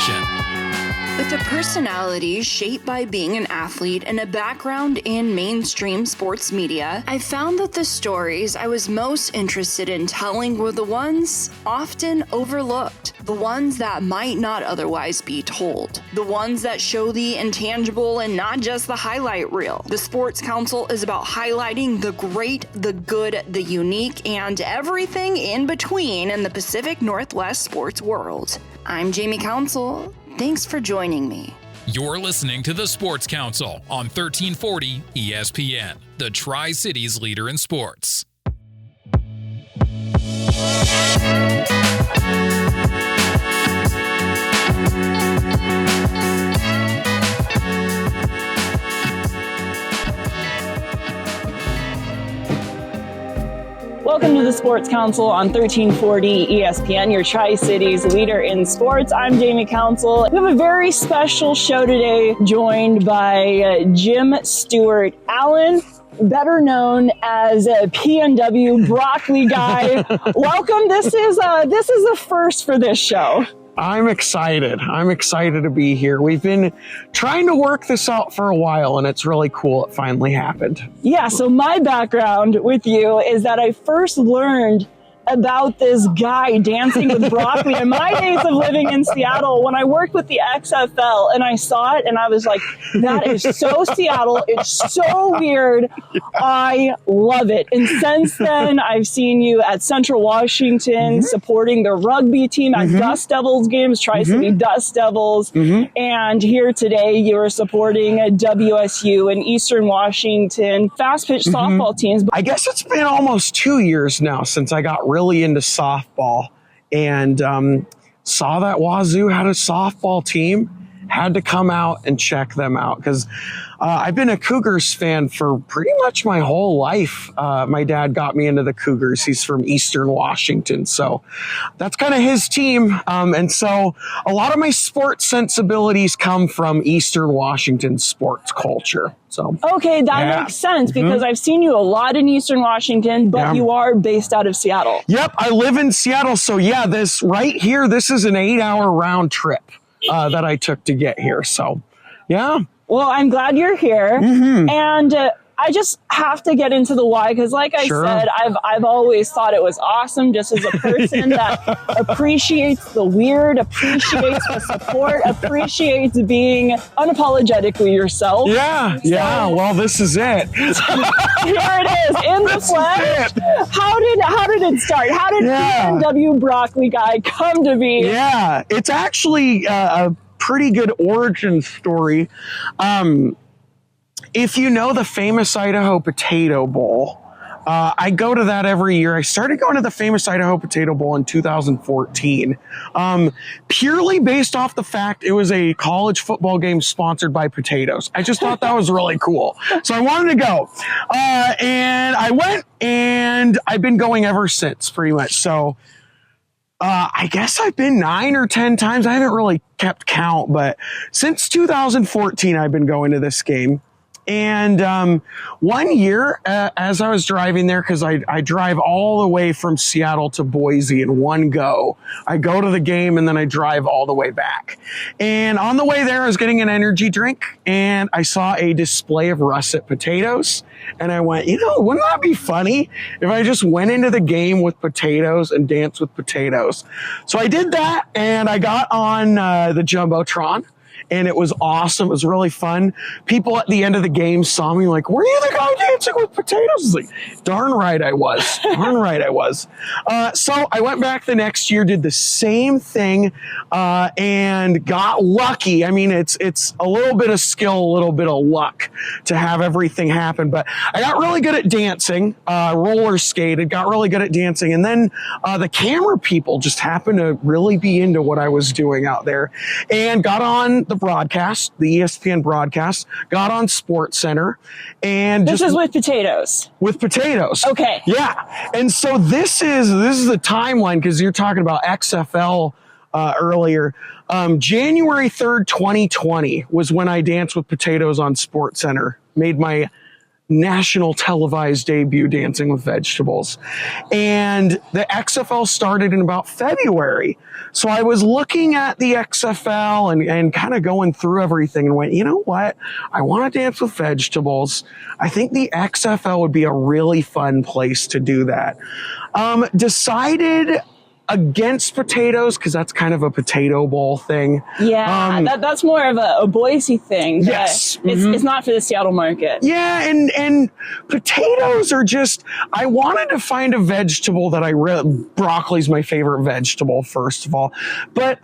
Connection. With a personality shaped by being an athlete and a background in mainstream sports media, I found that the stories I was most interested in telling were the ones often overlooked, the ones that might not otherwise be told, the ones that show the intangible and not just the highlight reel. The Sports Council is about highlighting the great, the good, the unique, and everything in between in the Pacific Northwest sports world. I'm Jamie Council. Thanks for joining me. You're listening to the Sports Council on 1340 ESPN, the Tri-Cities leader in sports. Welcome to the Sports Council on 1340 ESPN, your Tri-Cities leader in sports. I'm Jamie Council. We have a very special show today, joined by Jim Stuart Allen, better known as a PNW broccoli guy. Welcome. This is a first for this show. I'm excited. I'm excited to be here. We've been trying to work this out for a while, and it's really cool it finally happened. Yeah, so my background with you is that I first learned about this guy dancing with broccoli in my days of living in Seattle when I worked with the XFL, and I saw it and I was like, that is so Seattle. It's so weird. I love it. And since then, I've seen you at Central Washington supporting the rugby team at Dust Devils games, Tri-City Dust Devils. And here today, you're supporting WSU and Eastern Washington fast pitch softball teams. I guess it's been almost 2 years now since I got really into softball and saw that Wazoo had a softball team, had to come out and check them out because I've been a Cougars fan for pretty much my whole life. My dad got me into the Cougars. He's from Eastern Washington, so that's kind of his team. And so a lot of my sports sensibilities come from Eastern Washington sports culture. So okay, that makes sense because I've seen you a lot in Eastern Washington, but you are based out of Seattle. Yep, I live in Seattle. So yeah, this right here, this is an 8-hour round trip that I took to get here. So yeah. Well, I'm glad you're here. And I just have to get into the why because like I said, I've always thought it was awesome just as a person that appreciates the weird, appreciates the support, appreciates being unapologetically yourself. Yeah, well, this is it. Here it is, in the flesh. How did it start? How did PNW Broccoli Guy come to be? Yeah, it's actually a pretty good origin story. If you know the famous Idaho Potato Bowl, I go to that every year. I started going to the famous Idaho Potato Bowl in 2014, purely based off the fact it was a college football game sponsored by potatoes. I just thought that was really cool. So I wanted to go. And I went, and I've been going ever since, pretty much. So I guess I've been 9 or 10 times. I haven't really kept count, but since 2014, I've been going to this game. And one year, as I was driving there, because I drive all the way from Seattle to Boise in one go. I go to the game and then I drive all the way back. And on the way there, I was getting an energy drink and I saw a display of russet potatoes. And I went, wouldn't that be funny if I just went into the game with potatoes and danced with potatoes? So I did that and I got on the Jumbotron. And it was awesome. It was really fun. People at the end of the game saw me like, were you the guy dancing with potatoes? I was like, darn right I was. Darn right I was. So I went back the next year, did the same thing, and got lucky. I mean, it's a little bit of skill, a little bit of luck to have everything happen. But I got really good at dancing, roller skated, got really good at dancing. And then the camera people just happened to really be into what I was doing out there and got on the broadcast, the ESPN broadcast, got on Sports Center, and this is with potatoes. With potatoes. Okay. Yeah. And so this is the timeline because you're talking about XFL earlier. January 3rd, 2020 was when I danced with potatoes on Sports Center. Made my national televised debut, Dancing with Vegetables. And the XFL started in about February. So I was looking at the XFL and kind of going through everything and went, you know what? I want to dance with vegetables. I think the XFL would be a really fun place to do that. Decided against potatoes, because that's kind of a potato bowl thing. Yeah, that's more of a Boise thing. Yes. It's not for the Seattle market. Yeah, and potatoes are just, I wanted to find a vegetable that broccoli's my favorite vegetable, first of all. But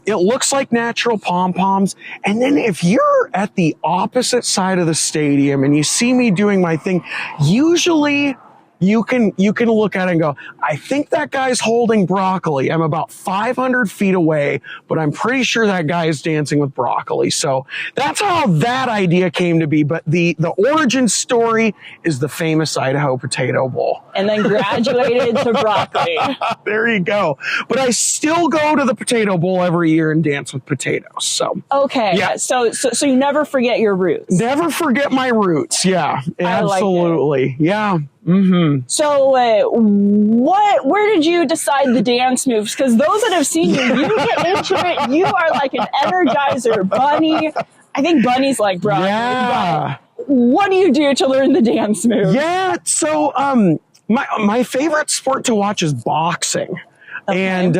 it looks like natural pom-poms. And then if you're at the opposite side of the stadium and you see me doing my thing, usually you can look at it and go, I think that guy's holding broccoli. I'm about 500 feet away, but I'm pretty sure that guy is dancing with broccoli. So that's how that idea came to be. But the origin story is the famous Idaho Potato Bowl. And then graduated to broccoli. There you go. But I still go to the Potato Bowl every year and dance with potatoes. So okay. Yeah. So you never forget your roots. Never forget my roots. Yeah, absolutely. Like yeah. Mm-hmm. So, where did you decide the dance moves? Because those that have seen you, you get into it. You are like an energizer bunny. I think bunnies like broccoli. Yeah. What do you do to learn the dance moves? Yeah. So, my favorite sport to watch is boxing. Okay. And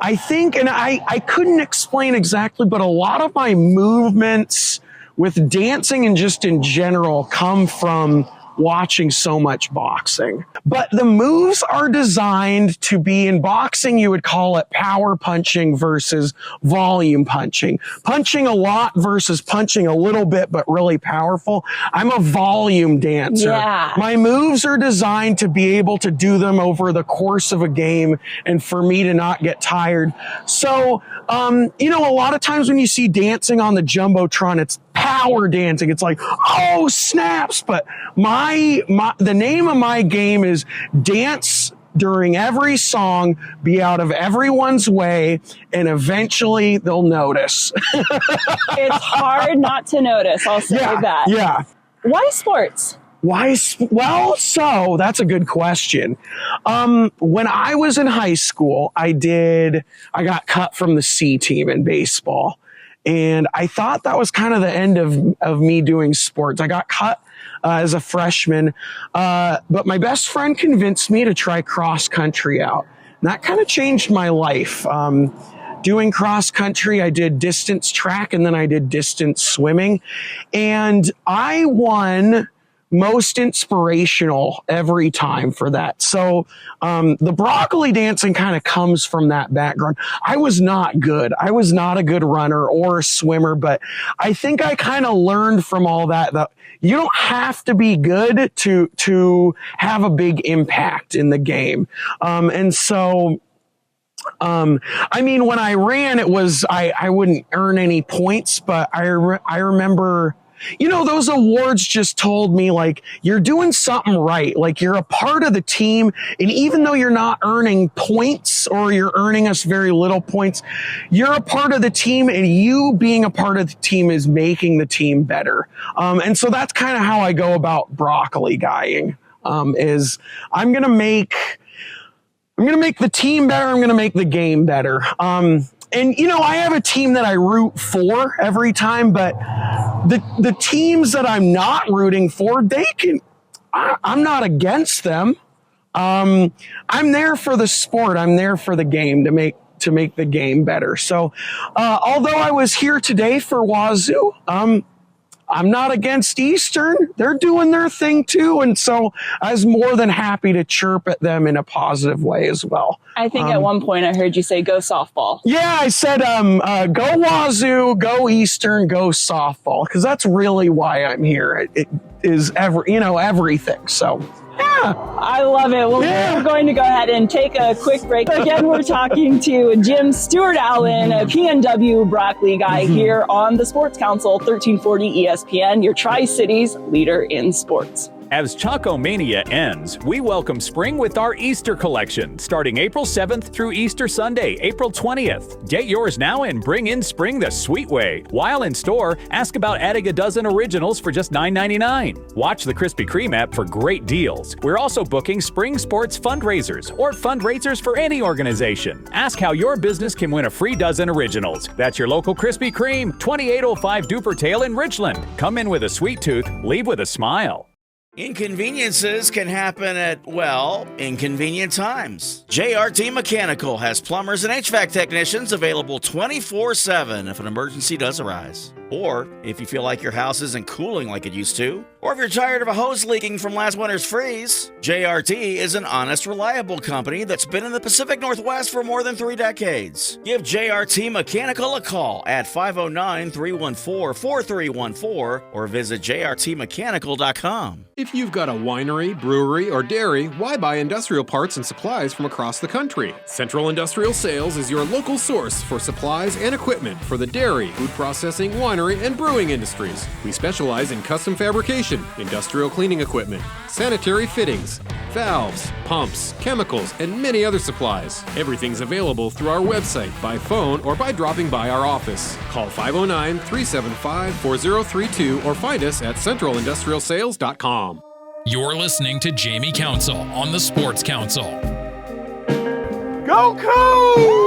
I think, and I couldn't explain exactly, but a lot of my movements with dancing and just in general come from watching so much boxing. But the moves are designed to be, in boxing, you would call it power punching versus volume punching. Punching a lot versus punching a little bit, but really powerful. I'm a volume dancer. Yeah. My moves are designed to be able to do them over the course of a game and for me to not get tired. So, a lot of times when you see dancing on the Jumbotron, it's power dancing. It's like, oh, snaps. But the name of my game is dance during every song, be out of everyone's way, and eventually they'll notice. It's hard not to notice. I'll say that. Yeah. Why sports? Well, so that's a good question. When I was in high school, I got cut from the C team in baseball. And I thought that was kind of the end of me doing sports. I got cut as a freshman, but my best friend convinced me to try cross country out. And that kind of changed my life. Doing cross country, I did distance track and then I did distance swimming. And I won most inspirational every time for that. So the broccoli dancing kind of comes from that background. I was not good. I was not a good runner or a swimmer, but I think I kind of learned from all that you don't have to be good to have a big impact in the game. And so when I ran, it was, I wouldn't earn any points, but I remember, those awards just told me, like, you're doing something right. Like, you're a part of the team. And even though you're not earning points or you're earning us very little points, you're a part of the team, and you being a part of the team is making the team better. And so that's kind of how I go about broccoli guying, is I'm going to make the team better. I'm going to make the game better. And, I have a team that I root for every time, but the teams that I'm not rooting for, I'm not against them. I'm there for the sport. I'm there for the game to make the game better. So, although I was here today for Wazoo, I'm not against Eastern. They're doing their thing too. And so I was more than happy to chirp at them in a positive way as well. I think at one point I heard you say, go softball. Yeah, I said, go Wazoo, go Eastern, go softball. Cause that's really why I'm here. It is everything. So yeah. I love it. Well, we're going to go ahead and take a quick break. Again, we're talking to Jim Stuart Allen, a PNW broccoli guy here on the Sports Council, 1340 ESPN, your Tri-Cities leader in sports. As Choco Mania ends, we welcome spring with our Easter collection, starting April 7th through Easter Sunday, April 20th. Get yours now and bring in spring the sweet way. While in store, ask about adding a dozen originals for just $9.99. Watch the Krispy Kreme app for great deals. We're also booking spring sports fundraisers or fundraisers for any organization. Ask how your business can win a free dozen originals. That's your local Krispy Kreme, 2805 Dupertail in Richland. Come in with a sweet tooth, leave with a smile. Inconveniences can happen at, well, inconvenient times. JRT Mechanical has plumbers and HVAC technicians available 24/7 if an emergency does arise. Or if you feel like your house isn't cooling like it used to, or if you're tired of a hose leaking from last winter's freeze, JRT is an honest, reliable company that's been in the Pacific Northwest for more than 3 decades. Give JRT Mechanical a call at 509-314-4314 or visit jrtmechanical.com. If you've got a winery, brewery, or dairy, why buy industrial parts and supplies from across the country? Central Industrial Sales is your local source for supplies and equipment for the dairy, food processing, winery, and brewing industries. We specialize in custom fabrication, industrial cleaning equipment, sanitary fittings, valves, pumps, chemicals, and many other supplies. Everything's available through our website, by phone, or by dropping by our office. Call 509-375-4032 or find us at centralindustrialsales.com. You're listening to Jamie Council on the Sports Council. Go Cougs!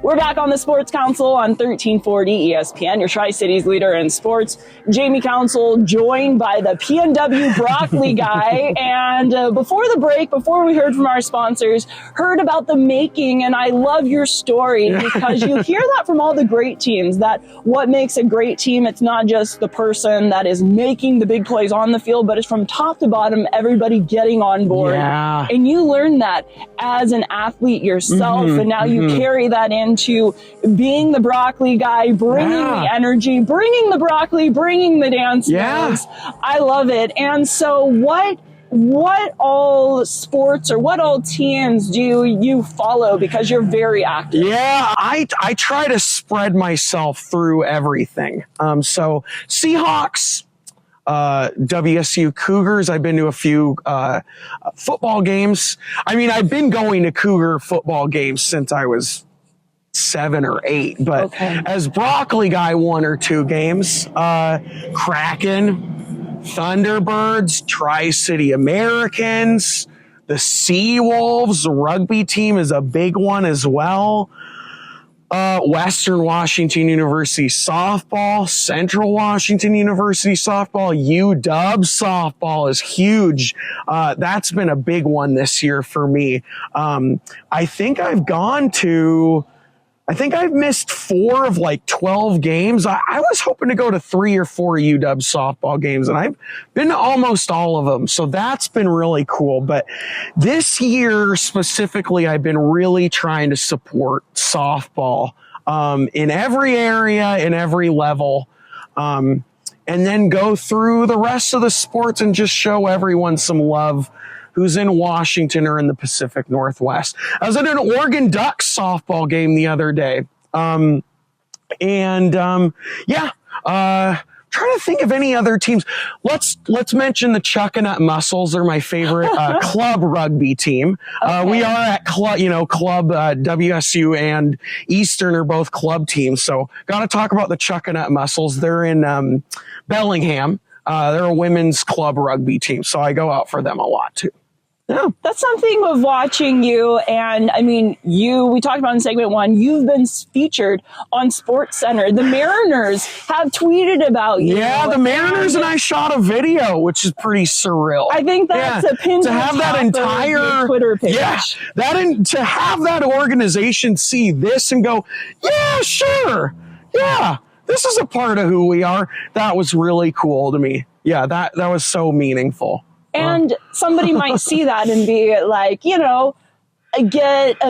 We're back on the Sports Council on 1340 ESPN, your Tri-Cities leader in sports. Jamie Council joined by the PNW broccoli guy. And before the break, before we heard from our sponsors, heard about the making. And I love your story because you hear that from all the great teams, that what makes a great team, it's not just the person that is making the big plays on the field, but it's from top to bottom, everybody getting on board. Yeah. And you learn that as an athlete yourself. And now you carry that into being the broccoli guy, bringing the energy, bringing the broccoli, bringing the dance moves. I love it. And so what all sports or what all teams do you follow, because you're very active? Yeah, I try to spread myself through everything. So Seahawks, WSU Cougars. I've been to a few football games. I mean, I've been going to Cougar football games since I was 7 or 8, but as broccoli guy, 1 or 2 games. Kraken, Thunderbirds, Tri-City Americans, the Sea Wolves, the rugby team is a big one as well. Western Washington University softball, Central Washington University softball, UW softball is huge. That's been a big one this year for me. I think I've missed 4 of like 12 games. I was hoping to go to 3 or 4 UW softball games, and I've been to almost all of them. So that's been really cool. But this year specifically, I've been really trying to support softball in every area, in every level, and then go through the rest of the sports and just show everyone some love who's in Washington or in the Pacific Northwest. I was at an Oregon Ducks softball game the other day. Trying to think of any other teams. Let's mention the Chuckanut Muscles. They're my favorite club rugby team. We are at club WSU and Eastern are both club teams. So got to talk about the Chuckanut Muscles. They're in Bellingham. They're a women's club rugby team, so I go out for them a lot too. Yeah. That's something of watching you. And I mean, we talked about in segment 1, you've been featured on Sports Center. The Mariners have tweeted about you. Yeah, the Mariners and I shot a video, which is pretty surreal. I think that's a pin to have that entire Twitter page. Yeah, to have that organization see this and go, yeah, sure. Yeah, this is a part of who we are. That was really cool to me. Yeah, that was so meaningful. And somebody might see that and be like, get a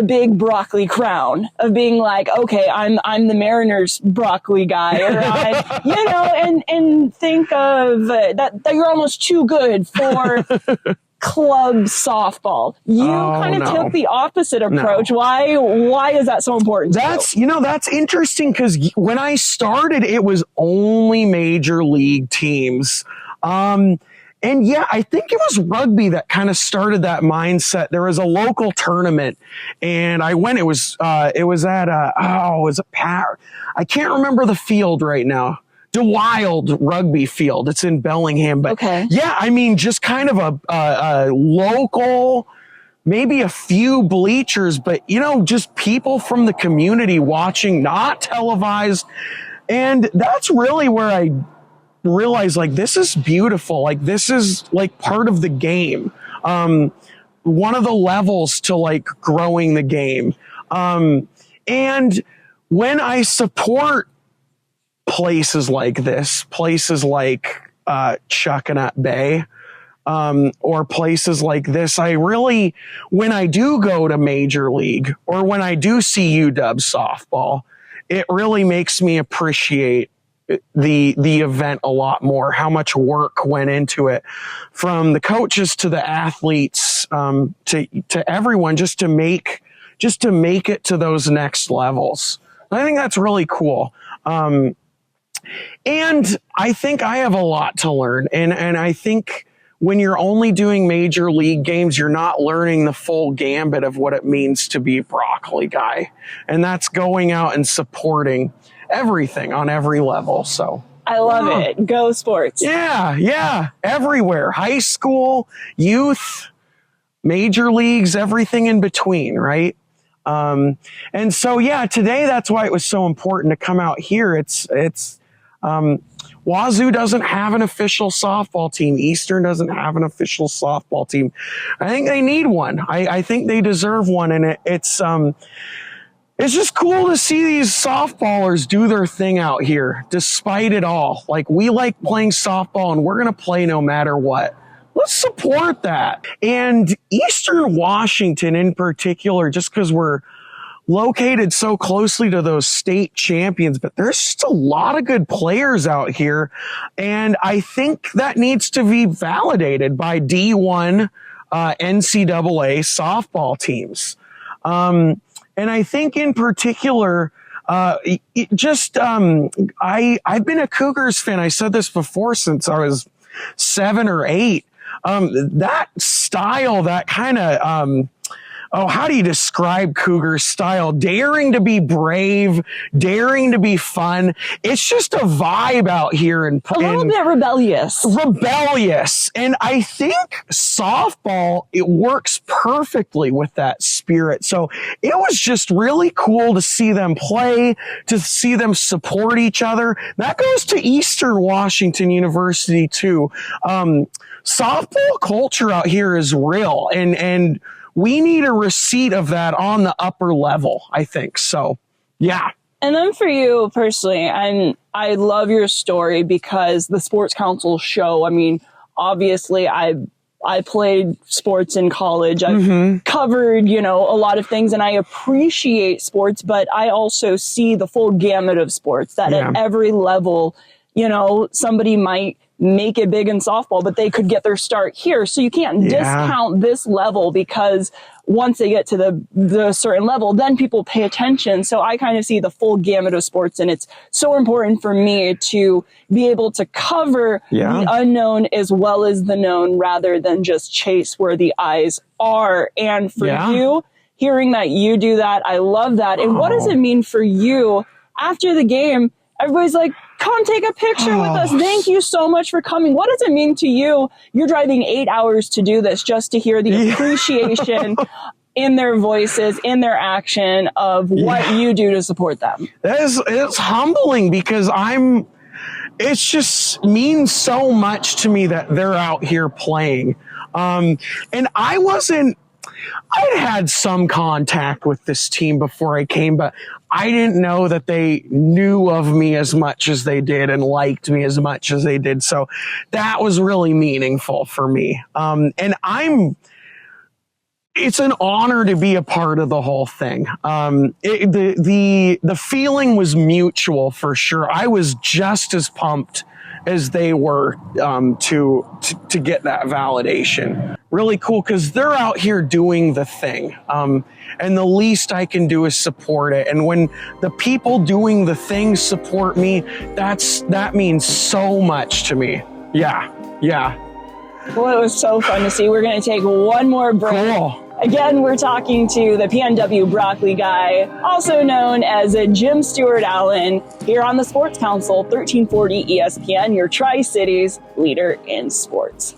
big broccoli crown of being like, okay, I'm the Mariners broccoli guy, or and think of that you're almost too good for club softball. You kind of took the opposite approach. Why is that so important? That's interesting, because when I started, it was only major league teams. And yeah, I think it was rugby that kind of started that mindset. There was a local tournament and I went, it was at I can't remember the field right now. DeWild rugby field. It's in Bellingham, but yeah, I mean, just kind of a local, maybe a few bleachers, but just people from the community watching, not televised. And that's really where I realized, like, this is beautiful. Like, this is like part of the game. One of the levels to like growing the game. And when I support places like this, places like Chuckanut Bay, or places like this, I really, when I do go to Major League or when I do see UW softball, it really makes me appreciate the event a lot more, how much work went into it, from the coaches to the athletes, to everyone, just to make it to those next levels. I think that's really cool. And I think I have a lot to learn. And I think when you're only doing major league games, you're not learning the full gambit of what it means to be a broccoli guy. And that's going out and supporting everything on every level. So I love it. Go sports. Yeah. Everywhere. High school, youth, major leagues, everything in between, right? And so, yeah, today, that's why it was so important to come out here. Wazoo doesn't have an official softball team. Eastern doesn't have an official softball team. I think they need one. I think they deserve one. And it's just cool to see these softballers do their thing out here, despite it all. Like, we like playing softball and we're going to play no matter what. Let's support that. And Eastern Washington in particular, just because we're located so closely to those state champions, but there's just a lot of good players out here. And I think that needs to be validated by D1 NCAA softball teams. And I think in particular, I've been a Cougars fan. I said this before, since I was 7 or 8. That style, that kind of, how do you describe Cougar style? Daring to be brave, daring to be fun. It's just a vibe out here. A little bit rebellious. And I think softball, it works perfectly with that spirit. So it was just really cool to see them play, to see them support each other. That goes to Eastern Washington University too. Softball culture out here is real, and we need a receipt of that on the upper level, I think. So, yeah. And then for you personally, and I love your story because the Sports Council show, I mean, obviously I played sports in college. I've covered, a lot of things, and I appreciate sports, but I also see the full gamut of sports, that at every level, somebody might make it big in softball, but they could get their start here. So you can't discount this level, because once they get to the certain level, then people pay attention. So I kind of see the full gamut of sports, and it's so important for me to be able to cover the unknown as well as the known, rather than just chase where the eyes are. And for you, hearing that you do that, I love that. And what does it mean for you after the game? Everybody's like, come take a picture with us. Thank you so much for coming. What does it mean to you? You're driving 8 hours to do this, just to hear the appreciation in their voices, in their action of what you do to support them. It's humbling, because it just means so much to me that they're out here playing. And I'd had some contact with this team before I came, but I didn't know that they knew of me as much as they did and liked me as much as they did. So that was really meaningful for me. And it's an honor to be a part of the whole thing. The feeling was mutual for sure. I was just as pumped as they were to get that validation. really cool because they're out here doing the thing. And the least I can do is support it. And when the people doing the thing support me, that means so much to me. Yeah. Well, it was so fun to see. We're going to take one more break. Cool. Again, we're talking to the PNW broccoli guy, also known as Jim Stuart Allen, here on the Sports Council, 1340 ESPN, your Tri-Cities leader in sports.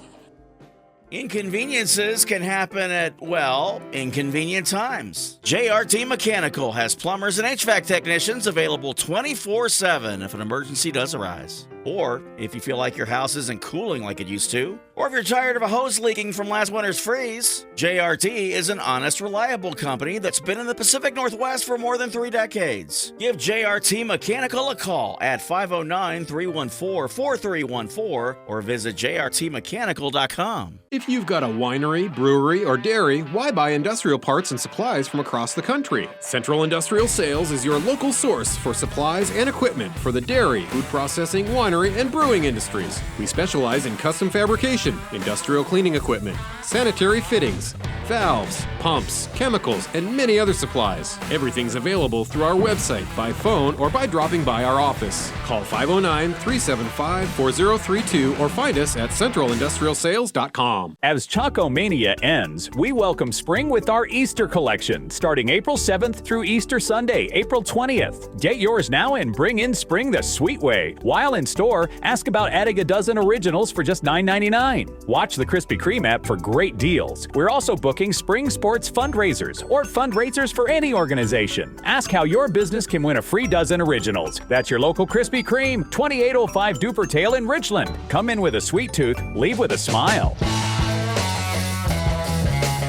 Inconveniences can happen at, well, inconvenient times. JRT Mechanical has plumbers and HVAC technicians available 24/7 if an emergency does arise. Or if you feel like your house isn't cooling like it used to, or if you're tired of a hose leaking from last winter's freeze, JRT is an honest, reliable company that's been in the Pacific Northwest for more than 3 decades. Give JRT Mechanical a call at 509-314-4314 or visit jrtmechanical.com. If you've got a winery, brewery, or dairy, why buy industrial parts and supplies from across the country? Central Industrial Sales is your local source for supplies and equipment for the dairy, food processing, winery, and brewing industries. We specialize in custom fabrication, industrial cleaning equipment, sanitary fittings, valves, pumps, chemicals, and many other supplies. Everything's available through our website, by phone, or by dropping by our office. Call 509-375-4032 or find us at centralindustrialsales.com. As Choco Mania ends, we welcome spring with our Easter collection, starting April 7th through Easter Sunday, April 20th. Get yours now and bring in spring the sweet way. While in store, ask about adding a dozen originals for just $9.99. Watch the Krispy Kreme app for great deals. We're also booking spring sports fundraisers or fundraisers for any organization. Ask how your business can win a free dozen originals. That's your local Krispy Kreme, 2805 Dupertail in Richland. Come in with a sweet tooth, leave with a smile.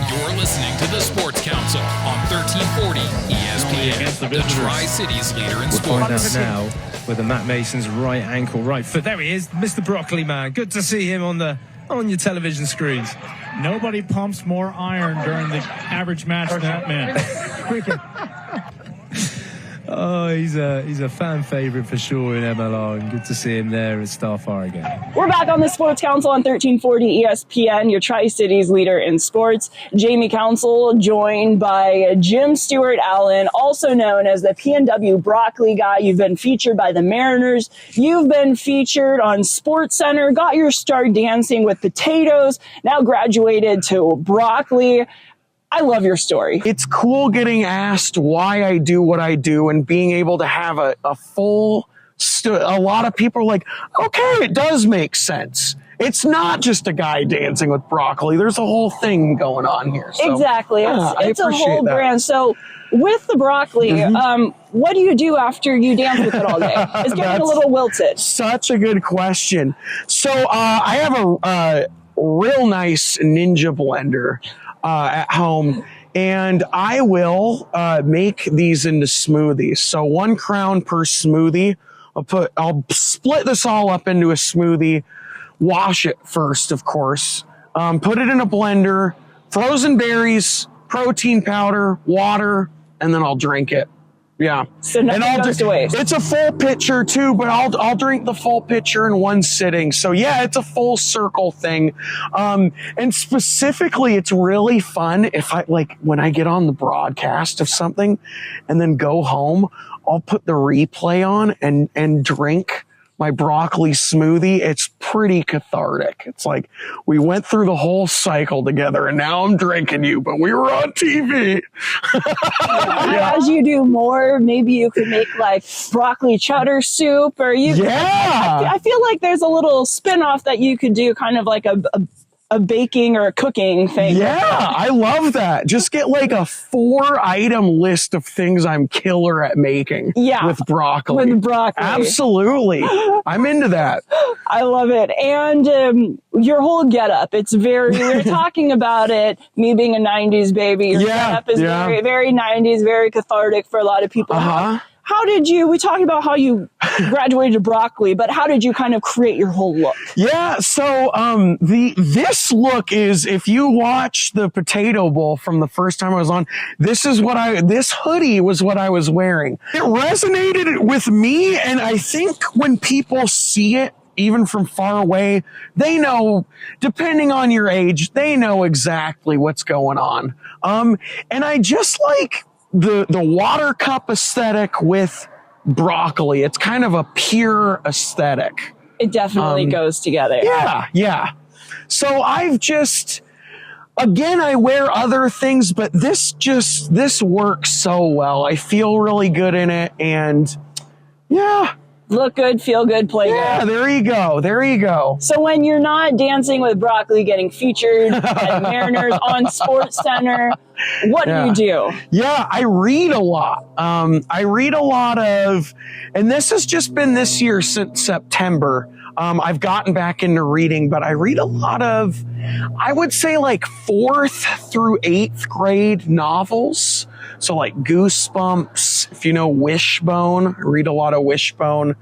You're listening to the Sports Council on 1340 ESPN, the Tri-Cities leader in We'll find out sports. now whether Matt Mason's right ankle, right foot. There he is, Mr. Broccoli Man. Good to see him on your television screens. Nobody pumps more iron during the average match than that man. Oh, he's a fan favorite for sure in MLR, and good to see him there at Starfire again. We're back on the Sports Council on 1340 ESPN, your Tri-Cities leader in sports. Jamie Council, joined by Jim Stuart Allen, also known as the PNW broccoli guy. You've been featured by the Mariners. You've been featured on Sports Center, got your start dancing with potatoes, now graduated to broccoli. I love your story. It's cool getting asked why I do what I do and being able to have a full, a lot of people are like, okay, it does make sense. It's not just a guy dancing with broccoli. There's a whole thing going on here. So, exactly. It's a whole that. brand. So with the broccoli, what do you do after you dance with it all day? It's getting a little wilted. Such a good question. So I have a real nice Ninja blender at home, and I will make these into smoothies. So 1 crown per smoothie. I'll split this all up into a smoothie, wash it first, of course, put it in a blender, frozen berries, protein powder, water, and then I'll drink it. Yeah. So nothing goes to waste. It's a full pitcher too, but I'll drink the full pitcher in one sitting. So yeah, it's a full circle thing. And specifically, it's really fun if when I get on the broadcast of something and then go home, I'll put the replay on and drink my broccoli smoothie. It's pretty cathartic. It's like we went through the whole cycle together and now I'm drinking you, but we were on TV. As you do more, maybe you could make like broccoli cheddar soup, or I feel like there's a little spin-off that you could do, kind of like a baking or a cooking thing. Yeah, I love that. Just get like a 4-item list of things I'm killer at making. Yeah. With broccoli. Absolutely. I'm into that. I love it. And your whole getup, it's we were talking about it, me being a 90s baby. Your getup is very, very 90s, very cathartic for a lot of people. How did we talked about how you graduated to broccoli, but how did you kind of create your whole look? Yeah, so this look is, if you watch the Potato Bowl from the first time I was on, this hoodie was what I was wearing. It resonated with me, and I think when people see it even from far away, they know, depending on your age, they know exactly what's going on. And I just like the water cup aesthetic with broccoli. It's kind of a pure aesthetic. It definitely goes together. Yeah. So I've just, again, I wear other things, but this works so well. I feel really good in it, and yeah. Look good, feel good, play good. Yeah, there you go. So when you're not Dancing with Broccoli getting featured at Mariners on Sports Center, what do you do? Yeah, I read a lot. I read a lot of, and this has just been this year since September. I've gotten back into reading, but I read a lot of, I would say like 4th through 8th grade novels. So like Goosebumps, if you know Wishbone, I read a lot of Wishbone,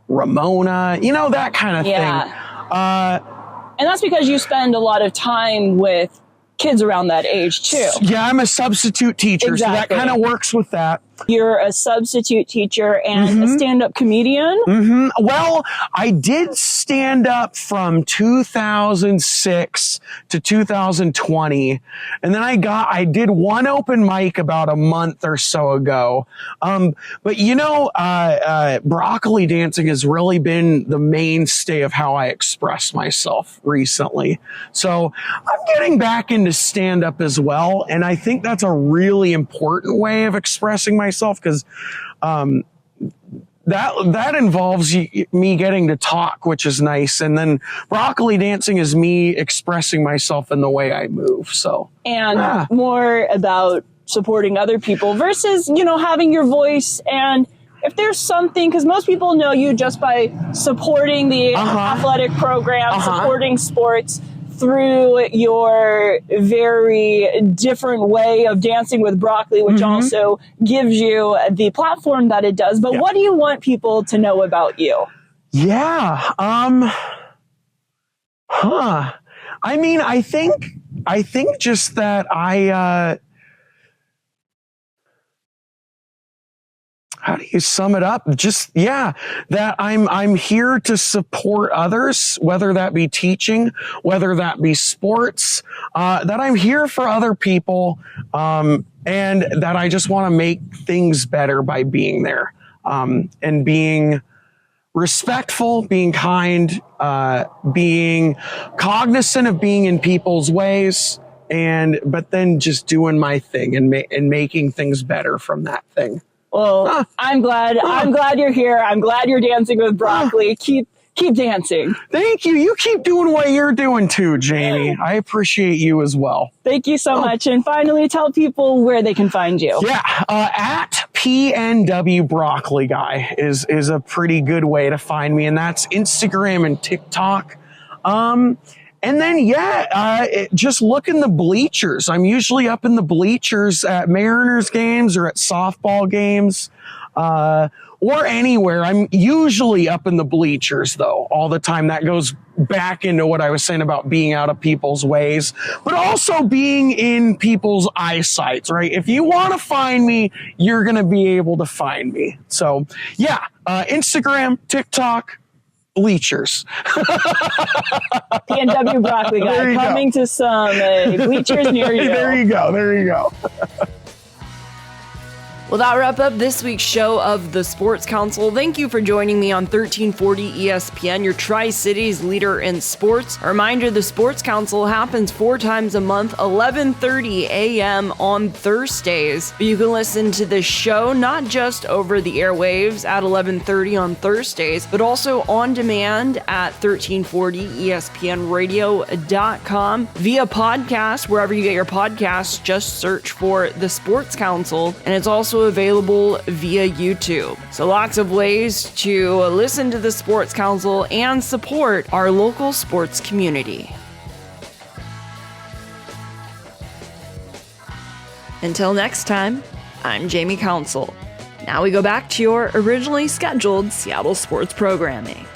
Ramona, that kind of thing. And that's because you spend a lot of time with kids around that age too. Yeah, I'm a substitute teacher, so that kind of works with that. You're a substitute teacher and a stand-up comedian? Well, I did stand up from 2006 to 2020. And then I did one open mic about a month or so ago. But broccoli dancing has really been the mainstay of how I express myself recently. So I'm getting back into stand-up as well. And I think that's a really important way of expressing myself, because that involves me getting to talk, which is nice. And then broccoli dancing is me expressing myself in the way I move. So, and more about supporting other people versus, having your voice. And if there's something, because most people know you just by supporting the athletic program, supporting sports, through your very different way of Dancing with Broccoli, which also gives you the platform that it does. But what do you want people to know about you? Yeah. I mean, I think just that how do you sum it up? Just, that I'm here to support others, whether that be teaching, whether that be sports, that I'm here for other people, and that I just want to make things better by being there, and being respectful, being kind, being cognizant of being in people's ways, but then just doing my thing and making things better from that thing. Well, I'm glad you're here. I'm glad you're Dancing with Broccoli. Keep dancing. Thank you. You keep doing what you're doing too, Jamie. I appreciate you as well. Thank you so much. And finally, tell people where they can find you. Yeah, at PNW Broccoli Guy is a pretty good way to find me, and that's Instagram and TikTok. And then, just look in the bleachers. I'm usually up in the bleachers at Mariners games or at softball games, or anywhere. I'm usually up in the bleachers, though, all the time. That goes back into what I was saying about being out of people's ways, but also being in people's eyesight, right? If you want to find me, you're going to be able to find me. So, Instagram, TikTok, bleachers. PNW Broccoli Guy coming to some bleachers near you. There you go. Well, that wrap up this week's show of the Sports Council. Thank you for joining me on 1340 ESPN, your Tri-Cities leader in sports. A reminder, the Sports Council happens 4 times a month, 11:30 a.m. on Thursdays. But you can listen to this show not just over the airwaves at 11:30 on Thursdays, but also on demand at 1340ESPNradio.com via podcast. Wherever you get your podcasts, just search for the Sports Council. And it's also available via YouTube. So lots of ways to listen to the Sports Council and support our local sports community. Until next time, I'm Jamie Council. Now we go back to your originally scheduled Seattle sports programming.